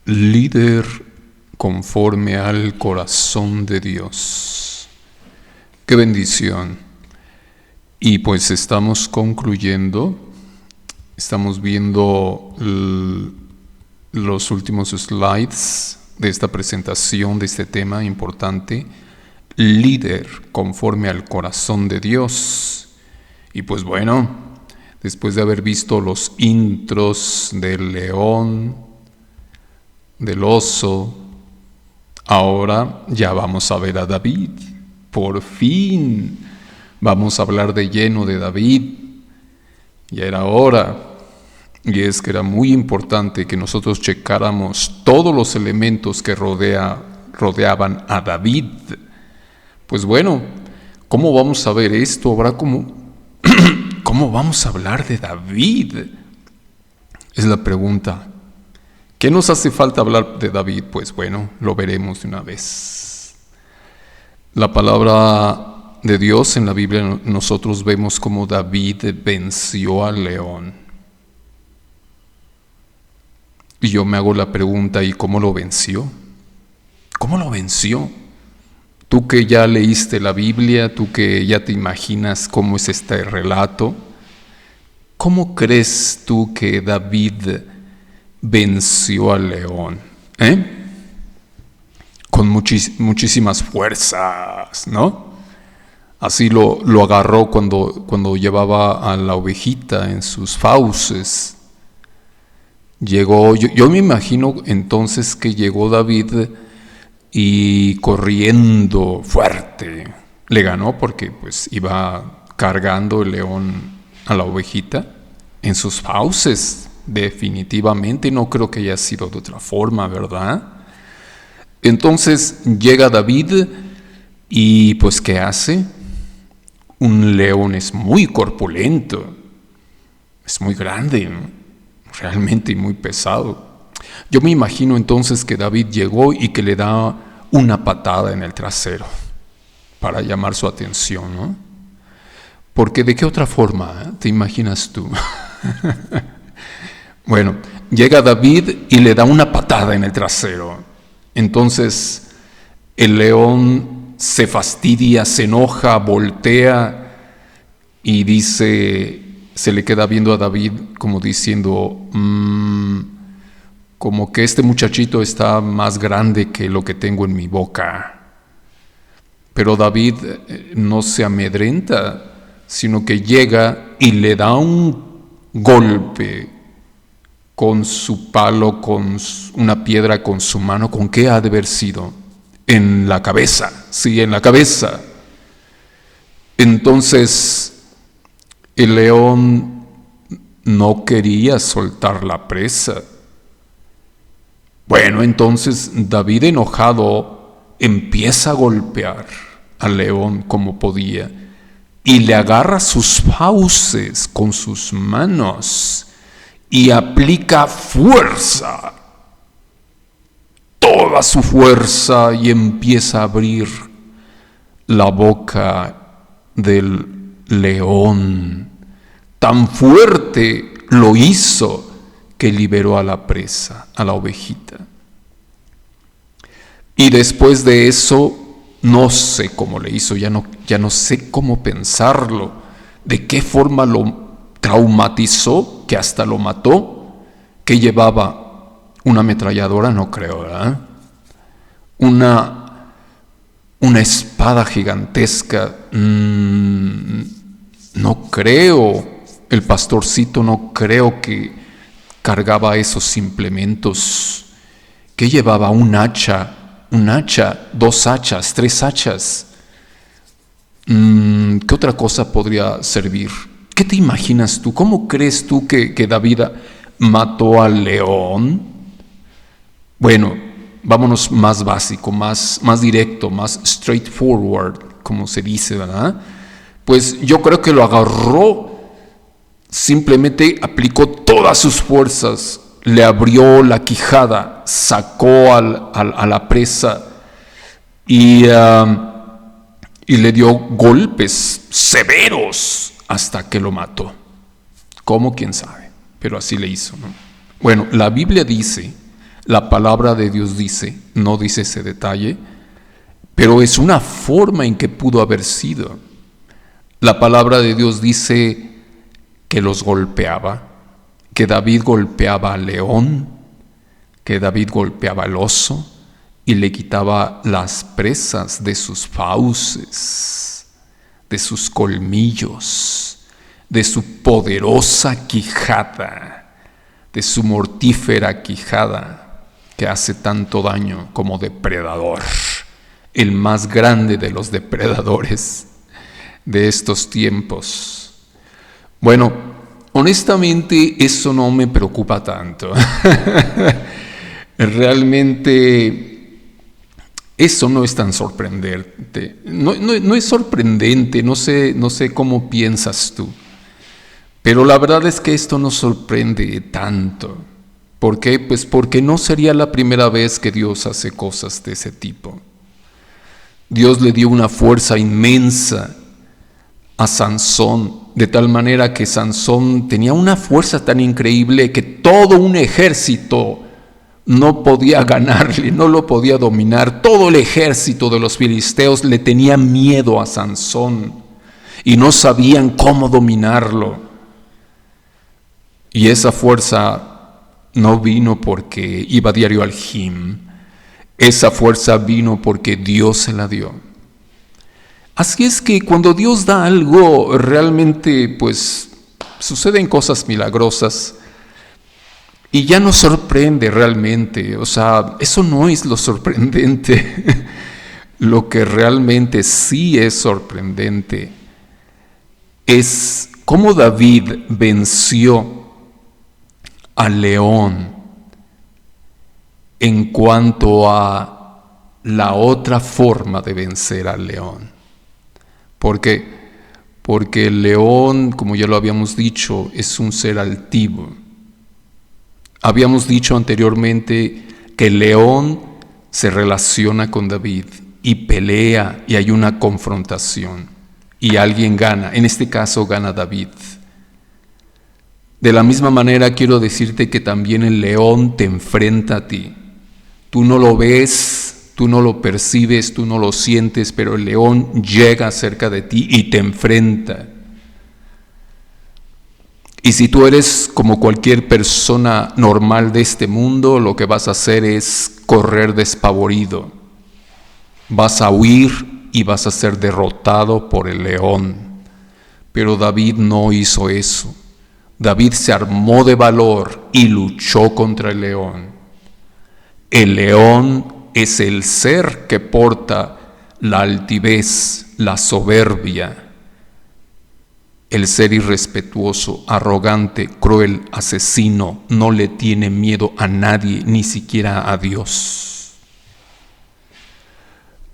Líder conforme al corazón de Dios. ¡Qué bendición! Y pues estamos concluyendo, estamos viendo los últimos slides de esta presentación de este tema importante, líder conforme al corazón de Dios. Y pues bueno, después de haber visto los intros del león, del oso, ahora ya vamos a ver a David. Por fin vamos a hablar de lleno de David. Ya era hora. Y es que era muy importante que nosotros checáramos todos los elementos que rodeaban a David. Pues bueno, ¿cómo vamos a ver esto? ¿Cómo vamos a hablar de David? Es la pregunta. ¿Qué nos hace falta hablar de David? Pues bueno, lo veremos de una vez. La palabra de Dios en la Biblia, nosotros vemos cómo David venció al león. Y yo me hago la pregunta, ¿y cómo lo venció? ¿Cómo lo venció? Tú que ya leíste la Biblia, tú que ya te imaginas cómo es este relato, ¿cómo crees tú que David venció al león? Con muchísimas fuerzas, ¿no? Así lo agarró cuando llevaba a la ovejita en sus fauces. Llegó, yo me imagino entonces que llegó David y corriendo fuerte le ganó, porque pues iba cargando el león a la ovejita en sus fauces. Definitivamente no creo que haya sido de otra forma, ¿verdad? Entonces llega David y pues ¿qué hace? Un león es muy corpulento, es muy grande, ¿no? Realmente muy pesado. Yo me imagino entonces que David llegó y que le da una patada en el trasero para llamar su atención, ¿no? Porque ¿de qué otra forma te imaginas tú? Bueno, llega David y le da una patada en el trasero. Entonces el león se fastidia, se enoja, voltea y dice, se le queda viendo a David como diciendo, como que este muchachito está más grande que lo que tengo en mi boca. Pero David no se amedrenta, sino que llega y le da un golpe con su palo, con una piedra, con su mano. ¿Con qué ha de haber sido? En la cabeza, sí, en la cabeza. Entonces el león no quería soltar la presa. Bueno, entonces David, enojado, empieza a golpear al león como podía y le agarra sus fauces con sus manos y aplica fuerza, toda su fuerza, y empieza a abrir la boca del león. Tan fuerte lo hizo que liberó a la presa, a la ovejita. Y después de eso, no sé cómo le hizo, ya no sé cómo pensarlo, de qué forma lo traumatizó, que hasta lo mató. ¿Que llevaba? ¿Una ametralladora? No creo, ¿verdad? Una espada gigantesca, no creo. El pastorcito no creo que cargaba esos implementos. ¿Qué llevaba? Un hacha, dos hachas, tres hachas. ¿Qué otra cosa podría servir? ¿Qué te imaginas tú? ¿Cómo crees tú que David mató al león? Bueno, vámonos más básico, más directo, más straightforward, como se dice, ¿verdad? Pues yo creo que lo agarró, simplemente aplicó todas sus fuerzas, le abrió la quijada, sacó a la presa y le dio golpes severos hasta que lo mató. ¿Cómo? ¿Quién sabe? Pero así le hizo, ¿no? Bueno, la Biblia dice La palabra de Dios dice, no dice ese detalle, pero es una forma en que pudo haber sido. La palabra de Dios dice que los golpeaba, que David golpeaba al león, que David golpeaba al oso y le quitaba las presas de sus fauces, de sus colmillos, de su poderosa quijada, de su mortífera quijada que hace tanto daño como depredador, el más grande de los depredadores de estos tiempos. Bueno, honestamente eso no me preocupa tanto. Realmente eso no es tan sorprendente. No es sorprendente, no sé cómo piensas tú. Pero la verdad es que esto no sorprende tanto. ¿Por qué? Pues porque no sería la primera vez que Dios hace cosas de ese tipo. Dios le dio una fuerza inmensa a Sansón, de tal manera que Sansón tenía una fuerza tan increíble que todo un ejército no podía ganarle, no lo podía dominar. Todo el ejército de los filisteos le tenía miedo a Sansón y no sabían cómo dominarlo. Y esa fuerza no vino porque iba diario al gym. Esa fuerza vino porque Dios se la dio. Así es que cuando Dios da algo, realmente pues suceden cosas milagrosas y ya nos sorprende realmente. O sea, eso no es lo sorprendente. Lo que realmente sí es sorprendente es cómo David venció al león en cuanto a la otra forma de vencer al león. ¿Por qué? Porque el león, como ya lo habíamos dicho, es un ser altivo. Habíamos dicho anteriormente que el león se relaciona con David y pelea y hay una confrontación y alguien gana. En este caso gana David. De la misma manera quiero decirte que también el león te enfrenta a ti. Tú no lo ves, tú no lo percibes, tú no lo sientes, pero el león llega cerca de ti y te enfrenta. Y si tú eres como cualquier persona normal de este mundo, lo que vas a hacer es correr despavorido. Vas a huir y vas a ser derrotado por el león. Pero David no hizo eso. David se armó de valor y luchó contra el león. El león es el ser que porta la altivez, la soberbia, el ser irrespetuoso, arrogante, cruel, asesino, no le tiene miedo a nadie, ni siquiera a Dios.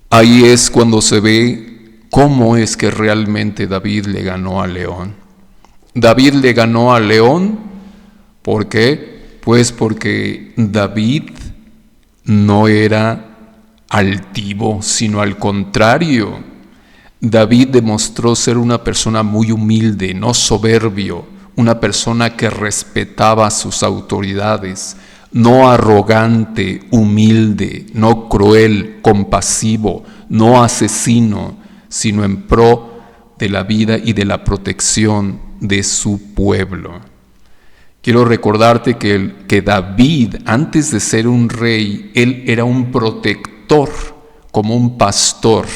Ahí es cuando se ve cómo es que realmente David le ganó al león. David le ganó al león, ¿por qué? Pues porque David no era altivo, sino al contrario. David demostró ser una persona muy humilde, no soberbio, una persona que respetaba a sus autoridades, no arrogante, humilde, no cruel, compasivo, no asesino, sino en pro de la vida y de la protección de su pueblo. Quiero recordarte que David, antes de ser un rey, él era un protector, como un pastor,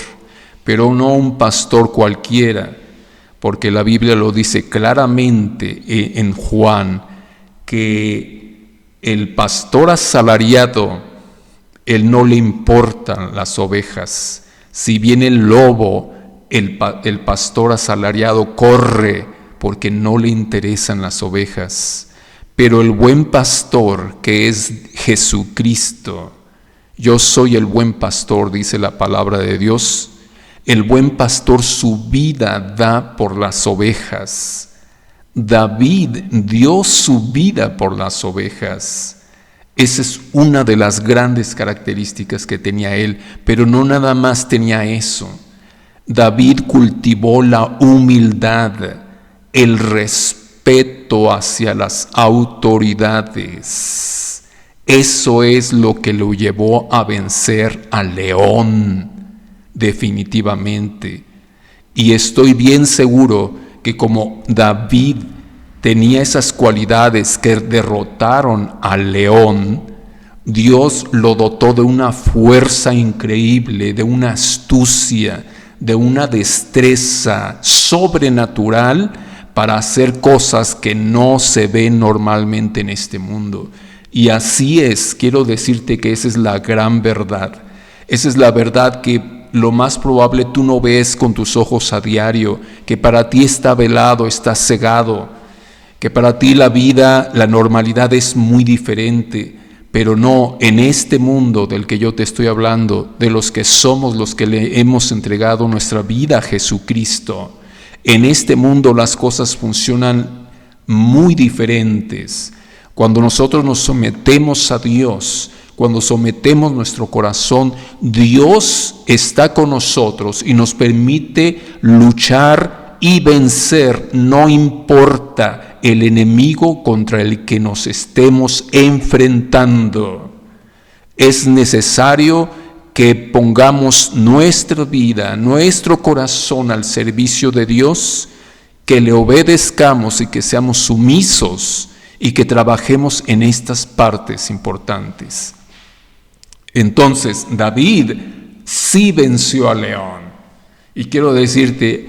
pero no un pastor cualquiera, porque la Biblia lo dice claramente en Juan, que el pastor asalariado, él no le importan las ovejas. Si viene el lobo, el pastor asalariado corre porque no le interesan las ovejas. Pero el buen pastor, que es Jesucristo, yo soy el buen pastor, dice la palabra de Dios. El buen pastor su vida da por las ovejas. David dio su vida por las ovejas. Esa es una de las grandes características que tenía él, pero no nada más tenía eso. David cultivó la humildad, el respeto hacia las autoridades, Eso es lo que lo llevó a vencer al león, definitivamente. Y estoy bien seguro que como David tenía esas cualidades que derrotaron al león, Dios lo dotó de una fuerza increíble, de una astucia, de una destreza sobrenatural para hacer cosas que no se ven normalmente en este mundo. Y así es, quiero decirte que esa es la gran verdad. Esa es la verdad que lo más probable tú no ves con tus ojos a diario, que para ti está velado, está cegado, que para ti la vida, la normalidad es muy diferente, pero no, en este mundo del que yo te estoy hablando, de los que somos los que le hemos entregado nuestra vida a Jesucristo, en este mundo las cosas funcionan muy diferentes. Cuando nosotros nos sometemos a Dios, cuando sometemos nuestro corazón, Dios está con nosotros y nos permite luchar y vencer, no importa el enemigo contra el que nos estemos enfrentando. Es necesario que pongamos nuestra vida, nuestro corazón al servicio de Dios, que le obedezcamos y que seamos sumisos y que trabajemos en estas partes importantes. Entonces, David sí venció al león. Y quiero decirte,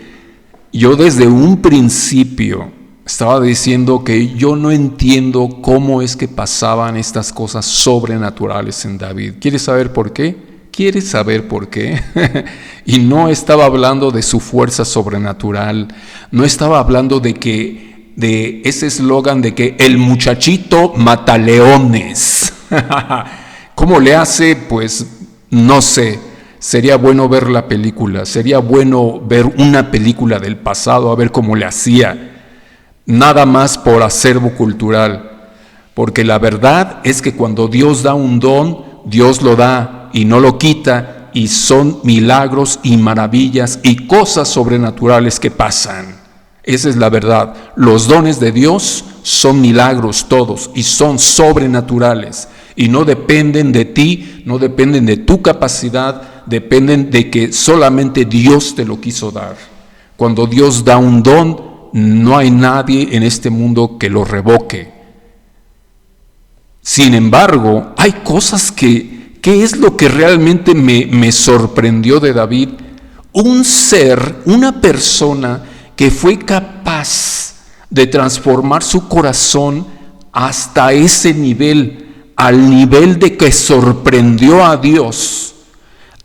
yo desde un principio estaba diciendo que yo no entiendo cómo es que pasaban estas cosas sobrenaturales en David. ¿Quieres saber por qué? ¿Quieres saber por qué? Y no estaba hablando de su fuerza sobrenatural, no estaba hablando de ese eslogan de que el muchachito mata leones. ¿Cómo le hace? Pues no sé. Sería bueno ver la película, sería bueno ver una película del pasado, a ver cómo le hacía. Nada más por acervo cultural. Porque la verdad es que cuando Dios da un don, Dios lo da y no lo quita, y son milagros y maravillas y cosas sobrenaturales que pasan. Esa es la verdad. Los dones de Dios son milagros todos y son sobrenaturales. Y no dependen de ti, no dependen de tu capacidad, dependen de que solamente Dios te lo quiso dar. Cuando Dios da un don, no hay nadie en este mundo que lo revoque. Sin embargo, hay cosas ¿qué es lo que realmente me sorprendió de David? Un ser, una persona que fue capaz de transformar su corazón hasta ese nivel, al nivel de que sorprendió a Dios,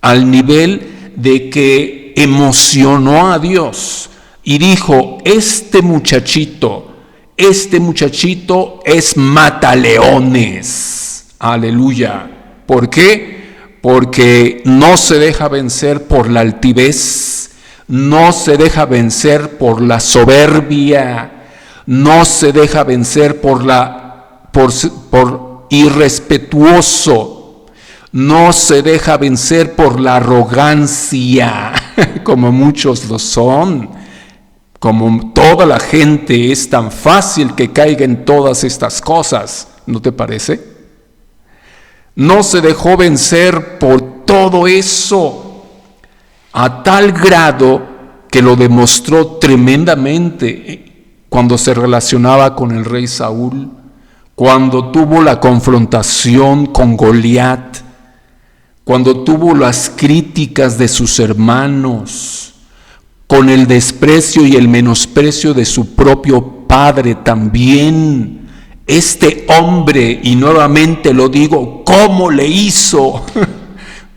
al nivel de que emocionó a Dios y dijo, este muchachito es mataleones. Aleluya. ¿Por qué? Porque no se deja vencer por la altivez, no se deja vencer por la soberbia, no se deja vencer por irrespetuoso, no se deja vencer por la arrogancia, como muchos lo son, como toda la gente es tan fácil que caiga en todas estas cosas, ¿no te parece? No se dejó vencer por todo eso, a tal grado que lo demostró tremendamente cuando se relacionaba con el rey Saúl, cuando tuvo la confrontación con Goliat, cuando tuvo las críticas de sus hermanos, con el desprecio y el menosprecio de su propio padre también. Este hombre, y nuevamente lo digo, ¿cómo le hizo?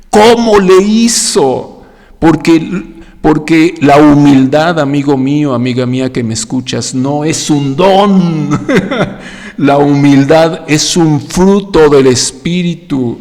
¿Cómo le hizo? Porque la humildad, amigo mío, amiga mía que me escuchas, no es un don. La humildad es un fruto del Espíritu.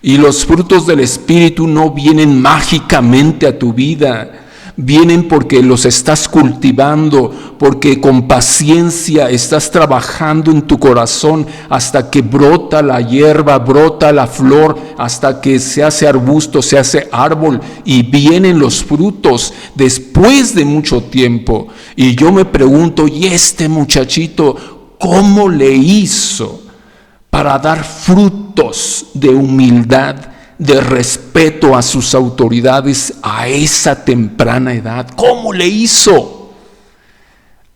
Y los frutos del Espíritu no vienen mágicamente a tu vida. Vienen porque los estás cultivando, porque con paciencia estás trabajando en tu corazón hasta que brota la hierba, brota la flor, hasta que se hace arbusto, se hace árbol y vienen los frutos después de mucho tiempo. Y yo me pregunto, ¿y este muchachito cómo le hizo para dar frutos de humildad, de respeto a sus autoridades a esa temprana edad. ¿Cómo le hizo?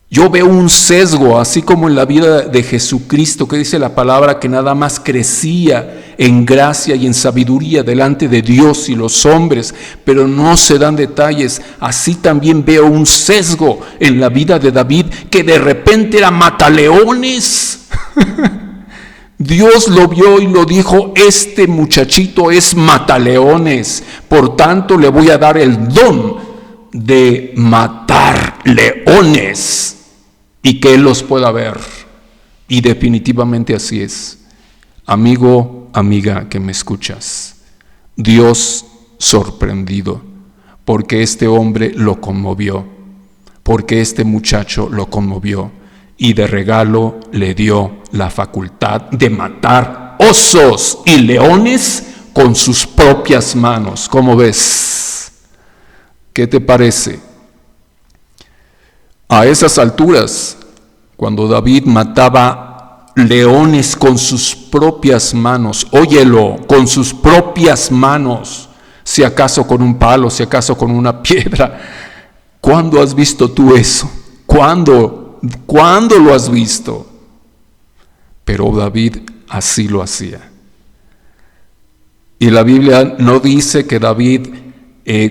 Yo veo un sesgo, así como en la vida de Jesucristo, que dice la palabra que nada más crecía en gracia y en sabiduría delante de Dios y los hombres, pero no se dan detalles. Así también veo un sesgo en la vida de David, que de repente era mataleones. Dios lo vio y lo dijo: este muchachito es mataleones, por tanto le voy a dar el don de matar leones y que él los pueda ver. Y definitivamente así es. Amigo, amiga que me escuchas, Dios sorprendido, porque este hombre lo conmovió, porque este muchacho lo conmovió, y de regalo le dio la facultad de matar osos y leones con sus propias manos. ¿Cómo ves? ¿Qué te parece? A esas alturas, cuando David mataba leones con sus propias manos, óyelo, con sus propias manos, si acaso con un palo, si acaso con una piedra. ¿Cuándo has visto tú eso? ¿Cuándo lo has visto? Pero David así lo hacía. Y la Biblia no dice que David,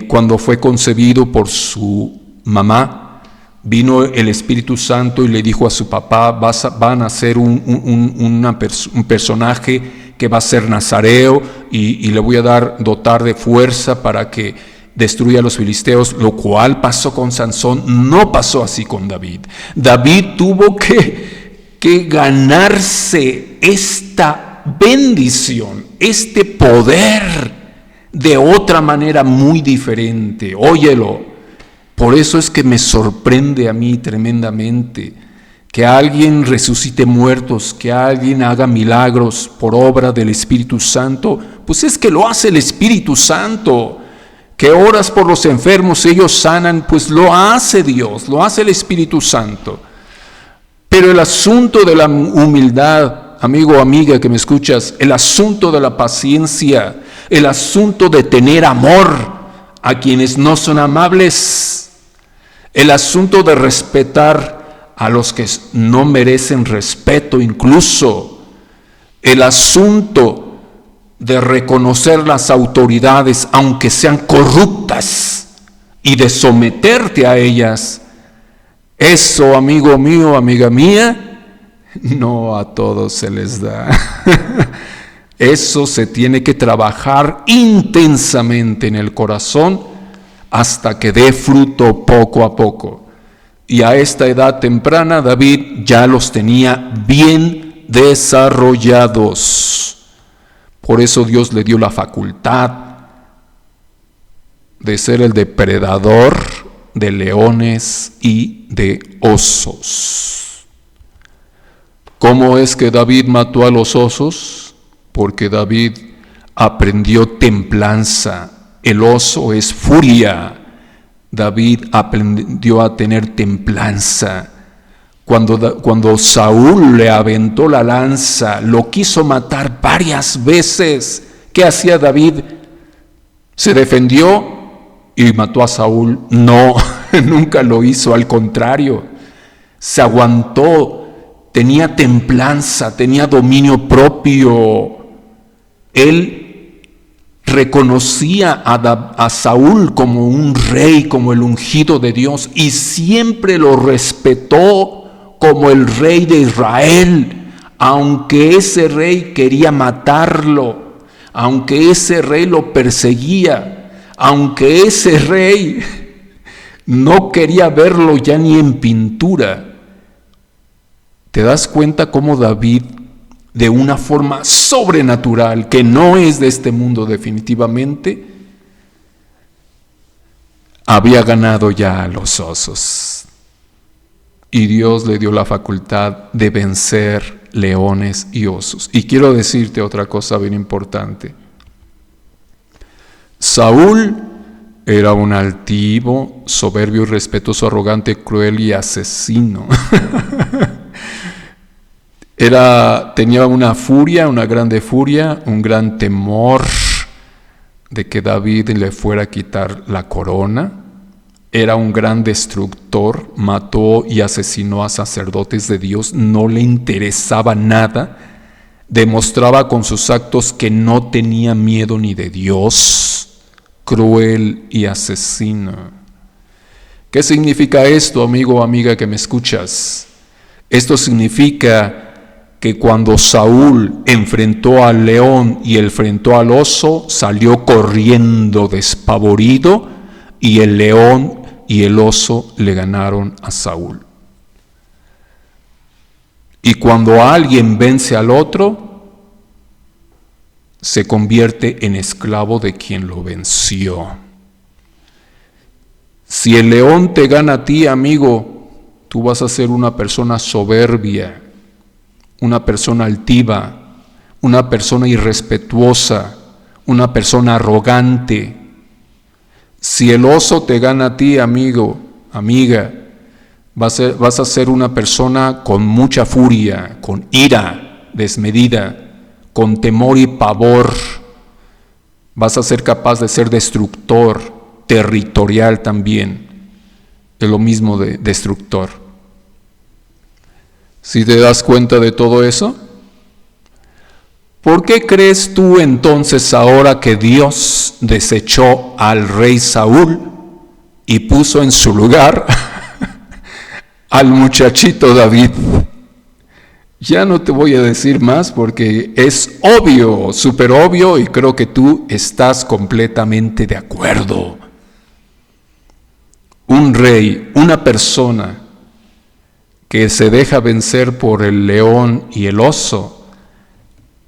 cuando fue concebido por su mamá, vino el Espíritu Santo y le dijo a su papá: van a ser un personaje que va a ser nazareo y le voy a dotar de fuerza para que destruya a los filisteos, lo cual pasó con Sansón. No pasó así con David. David tuvo que ganarse esta bendición, este poder, de otra manera muy diferente. Óyelo. Por eso es que me sorprende a mí tremendamente que alguien resucite muertos, que alguien haga milagros por obra del Espíritu Santo. Pues es que lo hace el Espíritu Santo. Que oras por los enfermos, ellos sanan, pues lo hace Dios, lo hace el Espíritu Santo. Pero el asunto de la humildad, amigo o amiga que me escuchas, el asunto de la paciencia, el asunto de tener amor a quienes no son amables, el asunto de respetar a los que no merecen respeto incluso, el asunto de reconocer las autoridades aunque sean corruptas y de someterte a ellas, eso, amigo mío, amiga mía, no a todos se les da. Eso se tiene que trabajar intensamente en el corazón hasta que dé fruto poco a poco. Y a esta edad temprana David ya los tenía bien desarrollados. Por eso Dios le dio la facultad de ser el depredador de leones y de osos. ¿Cómo es que David mató a los osos? Porque David aprendió templanza. El oso es furia. David aprendió a tener templanza. Cuando Saúl le aventó la lanza, lo quiso matar varias veces. ¿Qué hacía David? ¿Se defendió y mató a Saúl? No, nunca lo hizo, al contrario. Se aguantó, tenía templanza, tenía dominio propio. Él reconocía a Saúl como un rey, como el ungido de Dios, y siempre lo respetó como el rey de Israel, aunque ese rey quería matarlo, aunque ese rey lo perseguía, aunque ese rey no quería verlo ya ni en pintura. ¿Te das cuenta cómo David, de una forma sobrenatural, que no es de este mundo definitivamente, había ganado ya a los osos? Y Dios le dio la facultad de vencer leones y osos. Y quiero decirte otra cosa bien importante. Saúl era un altivo, soberbio, irrespetuoso, arrogante, cruel y asesino. Tenía una furia, una grande furia, un gran temor de que David le fuera a quitar la corona. Era un gran destructor, mató y asesinó a sacerdotes de Dios, no le interesaba nada, demostraba con sus actos que no tenía miedo ni de Dios, cruel y asesino. ¿Qué significa esto, amigo o amiga que me escuchas? Esto significa que cuando Saúl enfrentó al león y enfrentó al oso, salió corriendo despavorido, y el león y el oso le ganaron a Saúl. Y cuando alguien vence al otro, se convierte en esclavo de quien lo venció. Si el león te gana a ti, amigo, tú vas a ser una persona soberbia, una persona altiva, una persona irrespetuosa, una persona arrogante. Si el oso te gana a ti, amigo, amiga, vas a ser una persona con mucha furia, con ira desmedida, con temor y pavor. Vas a ser capaz de ser destructor, territorial también. Es lo mismo de destructor. ¿Si te das cuenta de todo eso? ¿Por qué crees tú entonces ahora que Dios desechó al rey Saúl y puso en su lugar al muchachito David? Ya no te voy a decir más porque es obvio, súper obvio, y creo que tú estás completamente de acuerdo. Un rey, una persona que se deja vencer por el león y el oso,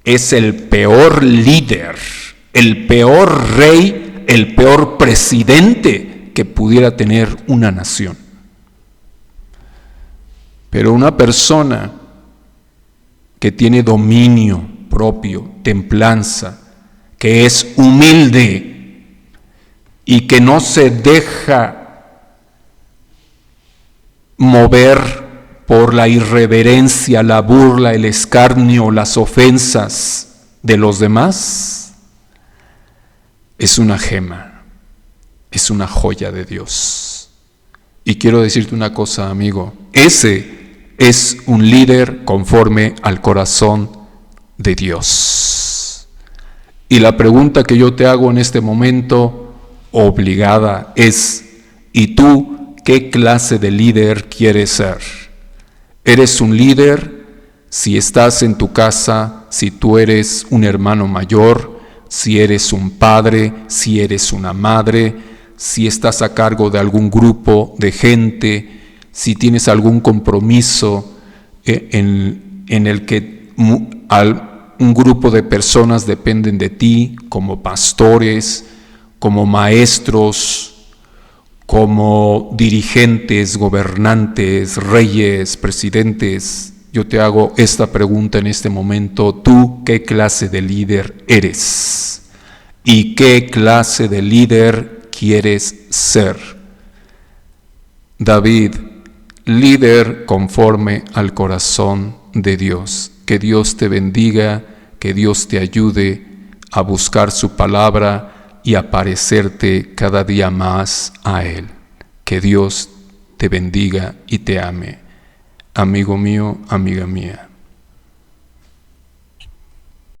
es el peor líder, el peor rey, el peor presidente que pudiera tener una nación. Pero una persona que tiene dominio propio, templanza, que es humilde y que no se deja mover por la irreverencia, la burla, el escarnio, las ofensas de los demás, es una gema, es una joya de Dios. Y quiero decirte una cosa, amigo, ese es un líder conforme al corazón de Dios. Y la pregunta que yo te hago en este momento, obligada, es: ¿y tú qué clase de líder quieres ser? ¿Eres un líder? Si estás en tu casa, si tú eres un hermano mayor, si eres un padre, si eres una madre, si estás a cargo de algún grupo de gente, si tienes algún compromiso en el que un grupo de personas dependen de ti, como pastores, como maestros, como dirigentes, gobernantes, reyes, presidentes. Yo te hago esta pregunta en este momento: ¿tú qué clase de líder eres? ¿Y qué clase de líder quieres ser? David, líder conforme al corazón de Dios. Que Dios te bendiga, que Dios te ayude a buscar su palabra y a parecerte cada día más a Él. Que Dios te bendiga y te ame. Amigo mío, amiga mía.